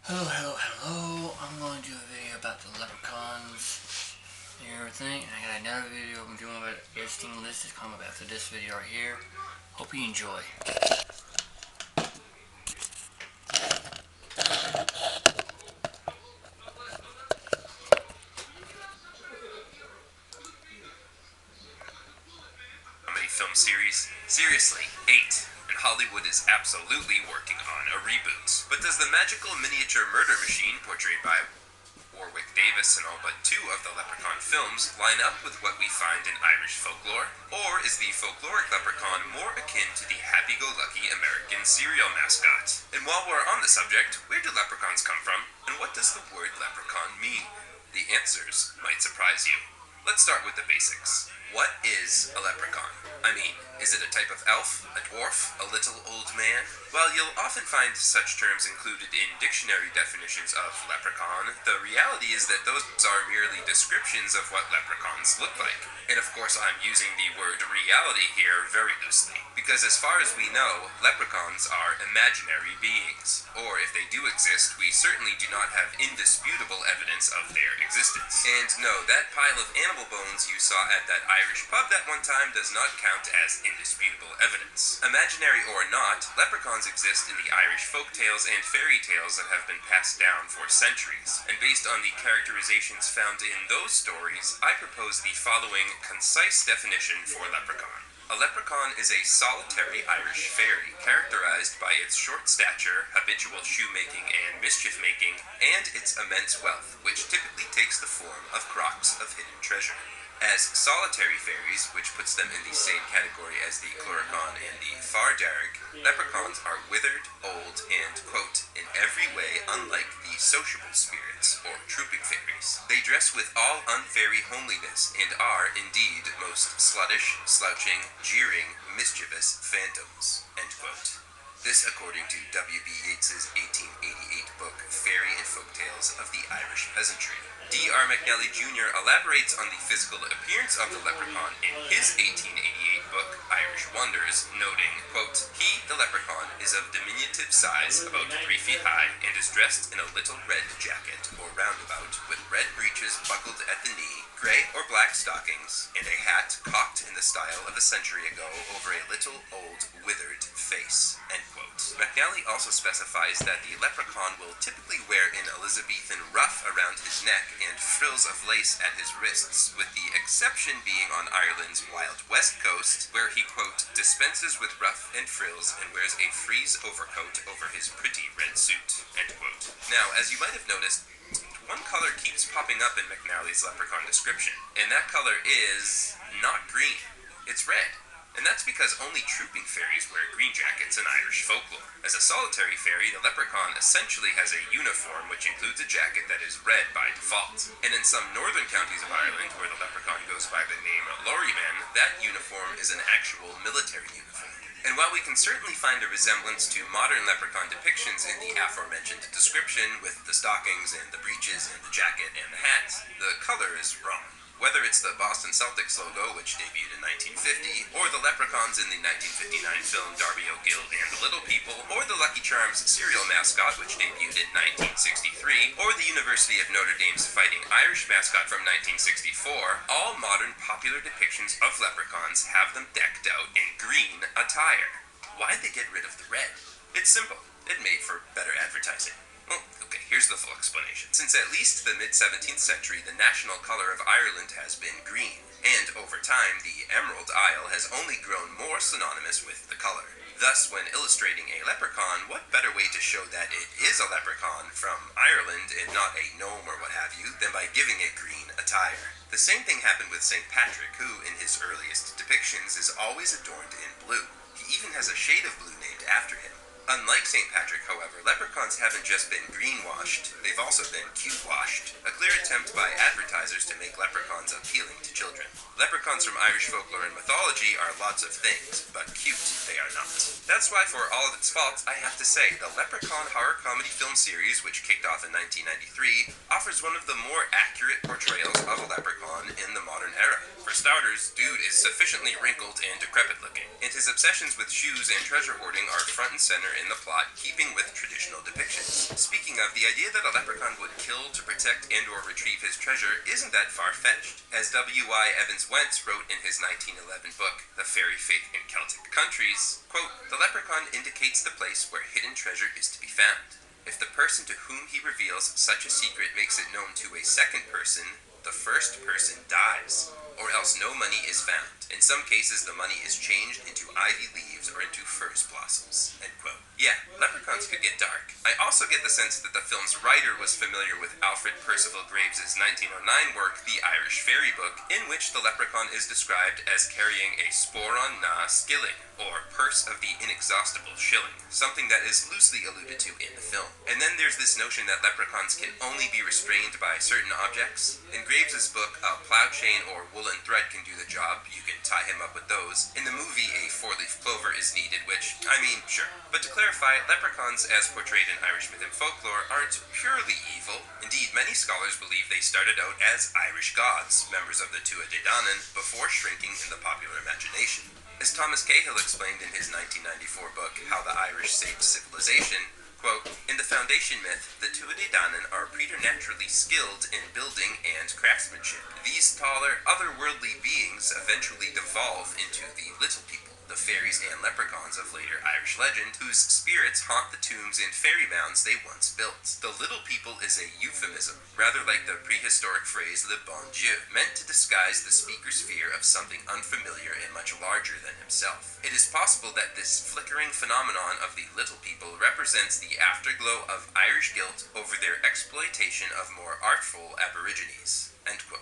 Hello. I'm going to do a video about the leprechauns and everything. And I got another video I'm doing about listing lists to come up after this video right here. Hope you enjoy. Comedy film series? Seriously, 8. And Hollywood is absolutely working on a reboot. But does the magical miniature murder machine portrayed by Warwick Davis in all but 2 of the Leprechaun films line up with what we find in Irish folklore? Or is the folkloric leprechaun more akin to the happy-go-lucky American cereal mascot? And while we're on the subject, where do leprechauns come from? And what does the word leprechaun mean? The answers might surprise you. Let's start with the basics. What is a leprechaun? I mean, is it a type of elf, a dwarf, a little old man? While you'll often find such terms included in dictionary definitions of leprechaun, the reality is that those are merely descriptions of what leprechauns look like. And of course I'm using the word reality here very loosely, because as far as we know, leprechauns are imaginary beings. Or if they do exist, we certainly do not have indisputable evidence of their existence. And no, that pile of animal bones you saw at that Irish pub that one time does not count as indisputable evidence. Imaginary or not, leprechauns exist in the Irish folk tales and fairy tales that have been passed down for centuries. And based on the characterizations found in those stories, I propose the following concise definition for leprechaun. A leprechaun is a solitary Irish fairy, characterized by its short stature, habitual shoemaking and mischief-making, and its immense wealth, which typically takes the form of crocks of hidden treasure. As solitary fairies, which puts them in the same category as the Cloricon and the Fardarg, leprechauns are withered, old, and, quote, in every way unlike the sociable spirits, or trooping fairies. They dress with all unfairy homeliness, and are, indeed, most sluttish, slouching, jeering, mischievous phantoms, end quote. This according to W.B. Yeats's 1888 book, Fairy and Folktales of the Irish Peasantry. D.R. McNally Jr. elaborates on the physical appearance of the leprechaun in his 1888 book, Irish Wonders, noting, quote, he, the leprechaun, is of diminutive size, about 3 feet high, and is dressed in a little red jacket, or roundabout, with red breeches buckled at the knee, grey or black stockings, and a hat cocked in the style of a century ago over a little old withered face, end quote. McNally also specifies that the leprechaun will typically wear an Elizabethan ruff around his neck and frills of lace at his wrists, with the exception being on Ireland's Wild West coast, where he, quote, dispenses with ruff and frills and wears a frieze overcoat over his pretty red suit, end quote. Now, as you might have noticed, one color keeps popping up in McNally's leprechaun description, and that color is not green. It's red. And that's because only trooping fairies wear green jackets in Irish folklore. As a solitary fairy, the leprechaun essentially has a uniform which includes a jacket that is red by default. And in some northern counties of Ireland, where the leprechaun goes by the name Lorryman, that uniform is an actual military uniform. And while we can certainly find a resemblance to modern leprechaun depictions in the aforementioned description, with the stockings and the breeches and the jacket and the hat, the color is wrong. Whether it's the Boston Celtics logo, which debuted in 1950, or the leprechauns in the 1959 film Darby O'Gill and the Little People, or the Lucky Charms cereal mascot, which debuted in 1963, or the University of Notre Dame's Fighting Irish mascot from 1964, all modern popular depictions of leprechauns have them decked out in green attire. Why'd they get rid of the red? It's simple. It made for better advertising. Well, okay, here's the full explanation. Since at least the mid-17th century, the national color of Ireland has been green, and over time, the Emerald Isle has only grown more synonymous with the color. Thus, when illustrating a leprechaun, what better way to show that it is a leprechaun from Ireland and not a gnome or what have you, than by giving it green attire. The same thing happened with St. Patrick, who, in his earliest depictions, is always adorned in blue. He even has a shade of blue named after him. Unlike St. Patrick, however, leprechauns haven't just been greenwashed, they've also been cute-washed, a clear attempt by advertisers to make leprechauns appealing to children. Leprechauns from Irish folklore and mythology are lots of things, but cute they are not. That's why, for all of its faults, I have to say, the Leprechaun horror comedy film series, which kicked off in 1993, offers one of the more accurate portrayals of a leprechaun in the modern era. For starters, dude is sufficiently wrinkled and decrepit looking, and his obsessions with shoes and treasure hoarding are front and center in the plot, keeping with traditional depictions. Speaking of, the idea that a leprechaun would kill to protect and or retrieve his treasure isn't that far-fetched. As W.Y. Evans Wentz wrote in his 1911 book, The Fairy Faith in Celtic Countries, quote, "The leprechaun indicates the place where hidden treasure is to be found. If the person to whom he reveals such a secret makes it known to a second person, the first person dies, or else no money is found. In some cases, the money is changed into ivy leaves or into furze blossoms." End quote. Yeah, leprechauns could get dark. I also get the sense that the film's writer was familiar with Alfred Percival Graves' 1909 work, The Irish Fairy Book, in which the leprechaun is described as carrying a sporon na skilling, or purse of the inexhaustible shilling, something that is loosely alluded to in the film. And then there's this notion that leprechauns can only be restrained by certain objects. In Graves' book, a plow chain or woolen thread can do the job. You can tie him up with those. In the movie, a four-leaf clover is needed, which, I mean, sure. But to clarify, leprechauns, as portrayed in Irish myth and folklore, aren't purely evil. Indeed, many scholars believe they started out as Irish gods, members of the Tuatha Dé Danann, before shrinking in the popular imagination. As Thomas Cahill explained in his 1994 book, How the Irish Saved Civilization, quote, "In the foundation myth, the Tuatha Dé Danann are preternaturally skilled in building and craftsmanship. These taller, otherworldly beings eventually devolve into the little people, the fairies and leprechauns of later Irish legend, whose spirits haunt the tombs and fairy mounds they once built. The little people is a euphemism, rather like the prehistoric phrase le bon Dieu, meant to disguise the speaker's fear of something unfamiliar and much larger than himself. It is possible that this flickering phenomenon of the little people represents the afterglow of Irish guilt over their exploitation of more artful aborigines." End quote.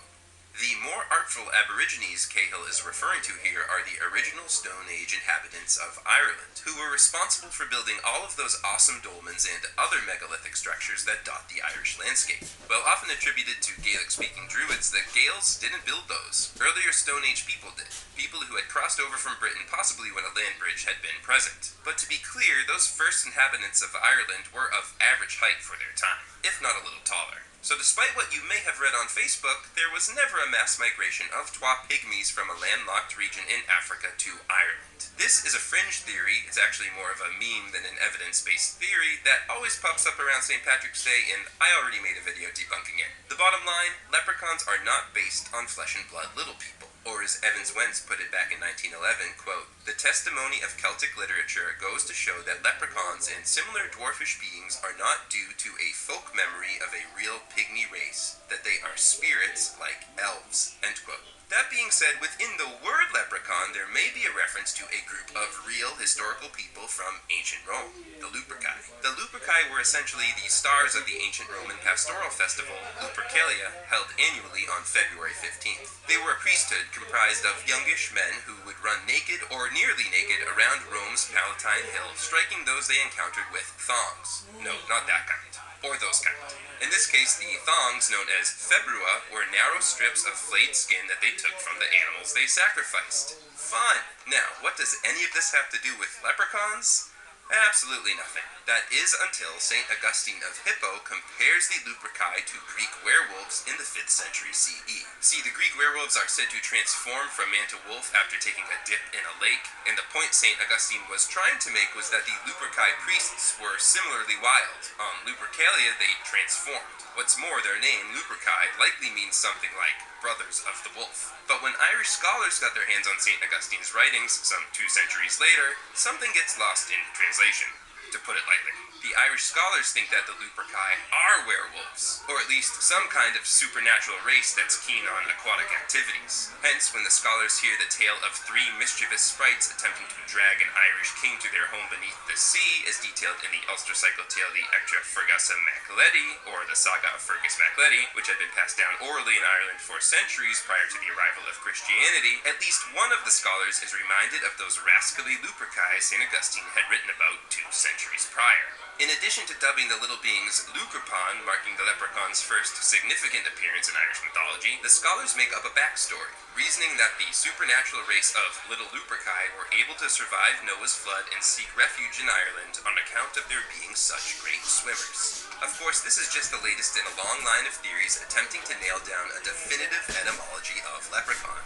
The more artful aborigines Cahill is referring to here are the original Stone Age inhabitants of Ireland, who were responsible for building all of those awesome dolmens and other megalithic structures that dot the Irish landscape. While often attributed to Gaelic-speaking Druids, the Gaels didn't build those. Earlier Stone Age people did. People who had crossed over from Britain possibly when a land bridge had been present. But to be clear, those first inhabitants of Ireland were of average height for their time, if not a little taller. So despite what you may have read on Facebook, there was never a mass migration of Twa pygmies from a landlocked region in Africa to Ireland. This is a fringe theory. It's actually more of a meme than an evidence-based theory that always pops up around St. Patrick's Day, and I already made a video debunking it. The bottom line, leprechauns are not based on flesh and blood little people. Or as Evans Wentz put it back in 1911, quote, "The testimony of Celtic literature goes to show that leprechauns and similar dwarfish beings are not due to a folk memory of a real pygmy race, that they are spirits like elves." End quote. That being said, within the word leprechaun, there may be a reference to a group of real historical people from ancient Rome, the Luperci. The Luperci were essentially the stars of the ancient Roman pastoral festival, Lupercalia, held annually on February 15th. They were a priesthood comprised of youngish men who would run naked or nearly naked around Rome's Palatine Hill, striking those they encountered with thongs. No, not that kind. Or those kind. In this case, the thongs, known as februa, were narrow strips of flayed skin that they took from the animals they sacrificed. Fun! Now, what does any of this have to do with leprechauns? Absolutely nothing. That is until St. Augustine of Hippo compares the Luperci to Greek werewolves in the 5th century CE. See, the Greek werewolves are said to transform from man to wolf after taking a dip in a lake, and the point St. Augustine was trying to make was that the Luperci priests were similarly wild. On Lupercalia, they transformed. What's more, their name, Luperci, likely means something like brothers of the wolf. But when Irish scholars got their hands on St. Augustine's writings, some 2 centuries later, something gets lost in translation, to put it lightly. The Irish scholars think that the Luperci are werewolves, or at least some kind of supernatural race that's keen on aquatic activities. Hence, when the scholars hear the tale of 3 mischievous sprites attempting to drag an Irish king to their home beneath the sea, as detailed in the Ulster cycle tale The Ectra Fergusa Macledi, or the Saga of Fergus Macledi, which had been passed down orally in Ireland for centuries prior to the arrival of Christianity, at least one of the scholars is reminded of those rascally Luperci St. Augustine had written about 2 centuries prior. In addition to dubbing the little beings Lukerpan, marking the leprechaun's first significant appearance in Irish mythology, the scholars make up a backstory, reasoning that the supernatural race of little Luperci were able to survive Noah's flood and seek refuge in Ireland on account of their being such great swimmers. Of course, this is just the latest in a long line of theories attempting to nail down a definitive etymology of leprechaun.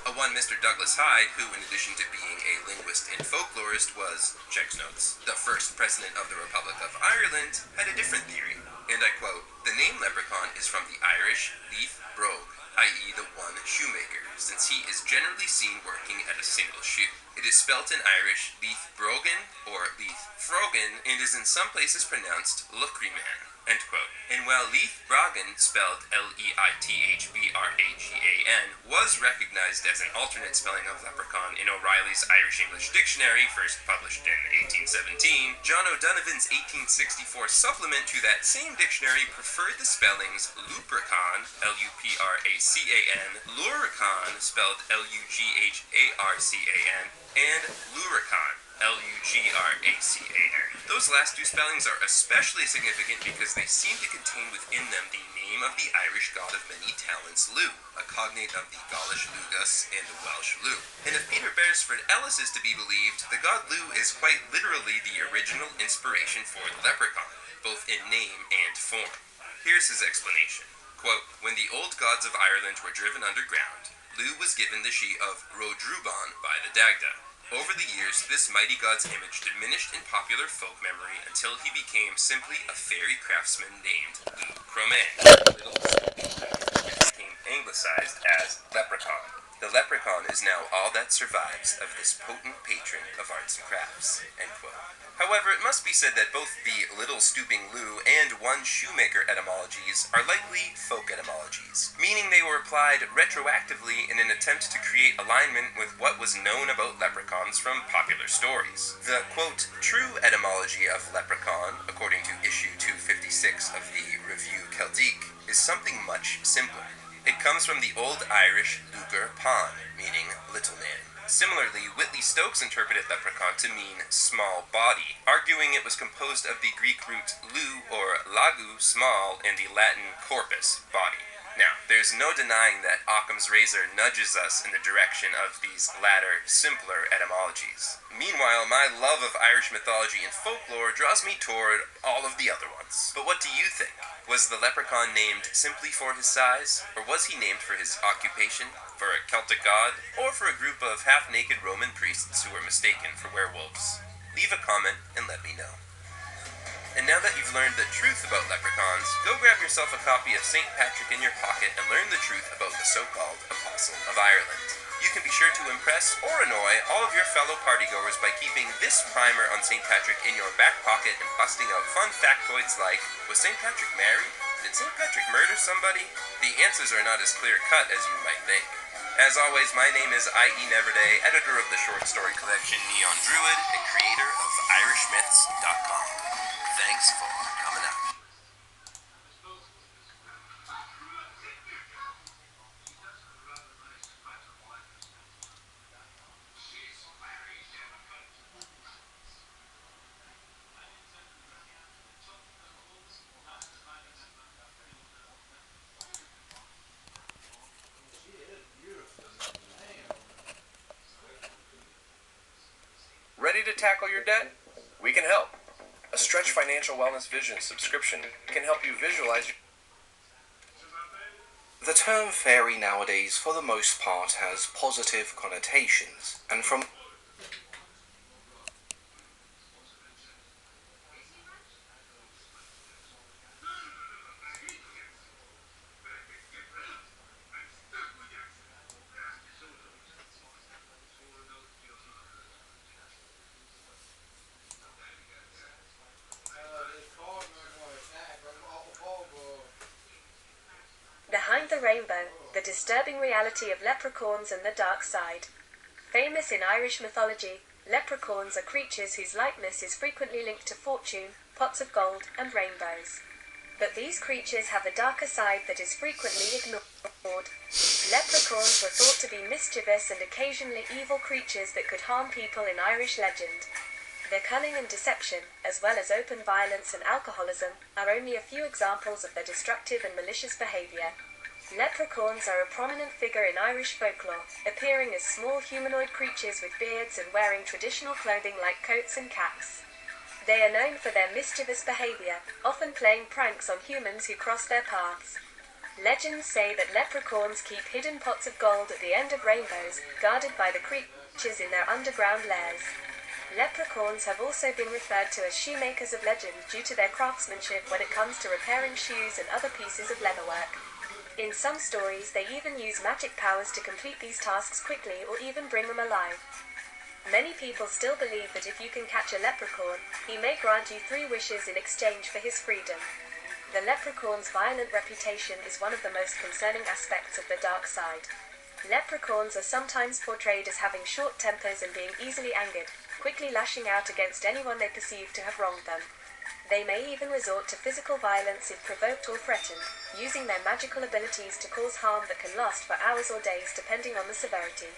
A one Mr. Douglas Hyde, who in addition to being a linguist and folklorist was, checks notes, the first president of the Republic of Ireland, had a different theory. And I quote, "The name leprechaun is from the Irish leith brogue, i.e. the one shoemaker, since he is generally seen working at a single shoe. It is spelt in Irish leith brogan or leith frogan and is in some places pronounced luchriman." End quote. And while Leith Brogan, spelled Leithbragan, was recognized as an alternate spelling of leprechaun in O'Reilly's Irish-English Dictionary, first published in 1817, John O'Donovan's 1864 supplement to that same dictionary preferred the spellings lupercan, L-U-P-R-A-C-A-N, lurican, spelled L-U-G-H-A-R-C-A-N, and lurican, L-U-G-R-A-C-A-N. Those last two spellings are especially significant because they seem to contain within them the name of the Irish god of many talents, Lu, a cognate of the Gaulish Lugus and the Welsh Lu. And if Peter Beresford Ellis is to be believed, the god Lu is quite literally the original inspiration for the leprechaun, both in name and form. Here's his explanation. Quote, "When the old gods of Ireland were driven underground, Lu was given the she of Rodruban by the Dagda. Over the years, this mighty god's image diminished in popular folk memory until he became simply a fairy craftsman named Lu Cromet, and became anglicized as leprechaun. The leprechaun is now all that survives of this potent patron of arts and crafts." End quote. However, it must be said that both the little stooping Lu and one shoemaker etymologies are likely folk etymologies, meaning they were applied retroactively in an attempt to create alignment with what was known about leprechauns from popular stories. The, quote, "true etymology of leprechaun," according to issue 256 of the Revue Celtique, is something much simpler. It comes from the Old Irish lugur pan, meaning little man. Similarly, Whitley Stokes interpreted leprechaun to mean small body, arguing it was composed of the Greek root lu or lagu, small, and the Latin corpus, body. Now, there's no denying that Occam's razor nudges us in the direction of these latter, simpler etymologies. Meanwhile, my love of Irish mythology and folklore draws me toward all of the other ones. But what do you think? Was the leprechaun named simply for his size? Or was he named for his occupation, for a Celtic god, or for a group of half-naked Roman priests who were mistaken for werewolves? Leave a comment and let me know. And now that you've learned the truth about leprechauns, go grab yourself a copy of St. Patrick in your pocket and learn the truth about the so-called Apostle of Ireland. You can be sure to impress or annoy all of your fellow partygoers by keeping this primer on St. Patrick in your back pocket and busting out fun factoids like, was St. Patrick married? Did St. Patrick murder somebody? The answers are not as clear-cut as you might think. As always, my name is I.E. Neverday, editor of the short story collection Neon Druid and creator of IrishMyths.com. Thanks for coming out. Ready to tackle your debt? We can help. A Stretch Financial Wellness Vision subscription can help you visualize. The term fairy nowadays, for the most part, has positive connotations, and from Behind the Rainbow, the disturbing reality of leprechauns and the dark side. Famous in Irish mythology, leprechauns are creatures whose likeness is frequently linked to fortune, pots of gold, and rainbows. But these creatures have a darker side that is frequently ignored. Leprechauns were thought to be mischievous and occasionally evil creatures that could harm people in Irish legend. Their cunning and deception, as well as open violence and alcoholism, are only a few examples of their destructive and malicious behavior. Leprechauns are a prominent figure in Irish folklore, appearing as small humanoid creatures with beards and wearing traditional clothing like coats and caps. They are known for their mischievous behavior, often playing pranks on humans who cross their paths. Legends say that leprechauns keep hidden pots of gold at the end of rainbows, guarded by the creatures in their underground lairs. Leprechauns have also been referred to as shoemakers of legend due to their craftsmanship when it comes to repairing shoes and other pieces of leatherwork. In some stories, they even use magic powers to complete these tasks quickly or even bring them alive. Many people still believe that if you can catch a leprechaun, he may grant you 3 wishes in exchange for his freedom. The leprechaun's violent reputation is one of the most concerning aspects of the dark side. Leprechauns are sometimes portrayed as having short tempers and being easily angered, quickly lashing out against anyone they perceive to have wronged them. They may even resort to physical violence if provoked or threatened, using their magical abilities to cause harm that can last for hours or days depending on the severity.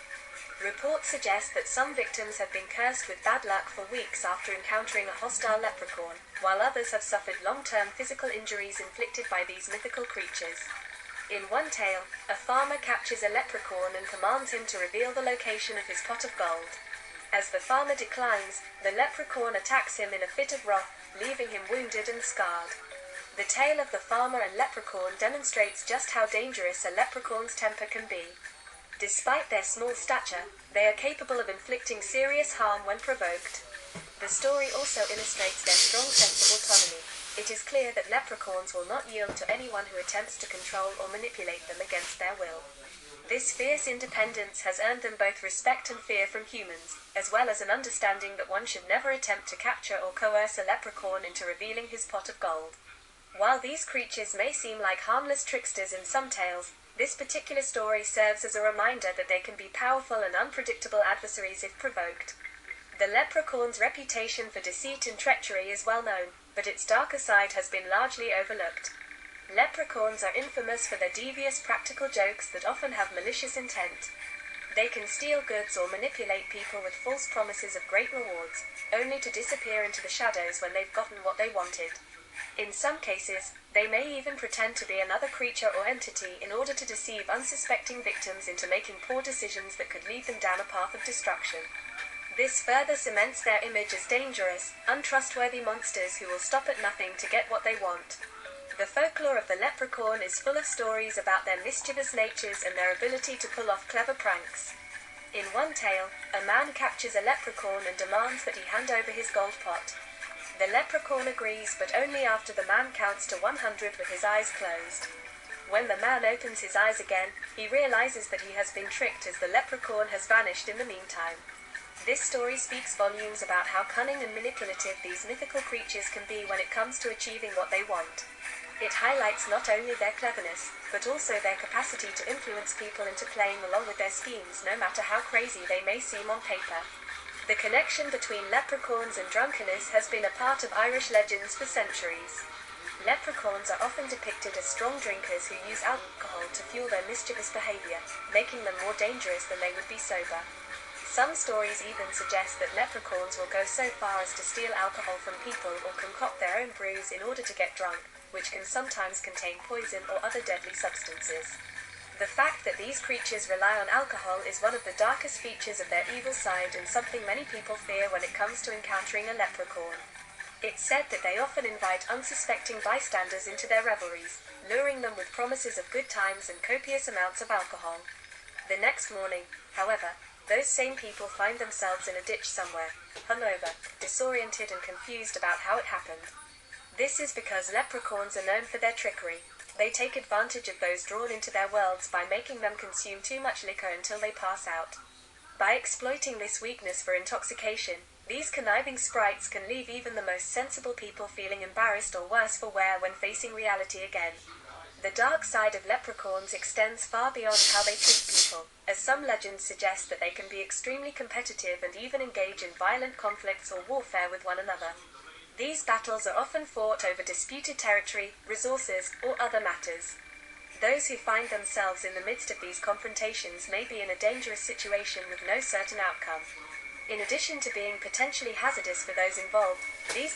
Reports suggest that some victims have been cursed with bad luck for weeks after encountering a hostile leprechaun, while others have suffered long-term physical injuries inflicted by these mythical creatures. In one tale, a farmer captures a leprechaun and commands him to reveal the location of his pot of gold. As the farmer declines, the leprechaun attacks him in a fit of wrath, leaving him wounded and scarred. The tale of the farmer and leprechaun demonstrates just how dangerous a leprechaun's temper can be. Despite their small stature, they are capable of inflicting serious harm when provoked. The story also illustrates their strong sense of autonomy. It is clear that leprechauns will not yield to anyone who attempts to control or manipulate them against their will. This fierce independence has earned them both respect and fear from humans, as well as an understanding that one should never attempt to capture or coerce a leprechaun into revealing his pot of gold. While these creatures may seem like harmless tricksters in some tales, this particular story serves as a reminder that they can be powerful and unpredictable adversaries if provoked. The leprechaun's reputation for deceit and treachery is well known, but its darker side has been largely overlooked. Leprechauns are infamous for their devious practical jokes that often have malicious intent. They can steal goods or manipulate people with false promises of great rewards, only to disappear into the shadows when they've gotten what they wanted. In some cases, they may even pretend to be another creature or entity in order to deceive unsuspecting victims into making poor decisions that could lead them down a path of destruction. This further cements their image as dangerous, untrustworthy monsters who will stop at nothing to get what they want. The folklore of the leprechaun is full of stories about their mischievous natures and their ability to pull off clever pranks. In one tale, a man captures a leprechaun and demands that he hand over his gold pot. The leprechaun agrees, but only after the man counts to 100 with his eyes closed. When the man opens his eyes again, he realizes that he has been tricked as the leprechaun has vanished in the meantime. This story speaks volumes about how cunning and manipulative these mythical creatures can be when it comes to achieving what they want. It highlights not only their cleverness, but also their capacity to influence people into playing along with their schemes, no matter how crazy they may seem on paper. The connection between leprechauns and drunkenness has been a part of Irish legends for centuries. Leprechauns are often depicted as strong drinkers who use alcohol to fuel their mischievous behavior, making them more dangerous than they would be sober. Some stories even suggest that leprechauns will go so far as to steal alcohol from people or concoct their own brews in order to get drunk, which can sometimes contain poison or other deadly substances. The fact that these creatures rely on alcohol is one of the darkest features of their evil side and something many people fear when it comes to encountering a leprechaun. It's said that they often invite unsuspecting bystanders into their revelries, luring them with promises of good times and copious amounts of alcohol. The next morning, however, those same people find themselves in a ditch somewhere, hungover, disoriented and confused about how it happened. This is because leprechauns are known for their trickery. They take advantage of those drawn into their worlds by making them consume too much liquor until they pass out. By exploiting this weakness for intoxication, these conniving sprites can leave even the most sensible people feeling embarrassed or worse for wear when facing reality again. The dark side of leprechauns extends far beyond how they treat people, as some legends suggest that they can be extremely competitive and even engage in violent conflicts or warfare with one another. These battles are often fought over disputed territory, resources, or other matters. Those who find themselves in the midst of these confrontations may be in a dangerous situation with no certain outcome. In addition to being potentially hazardous for those involved, these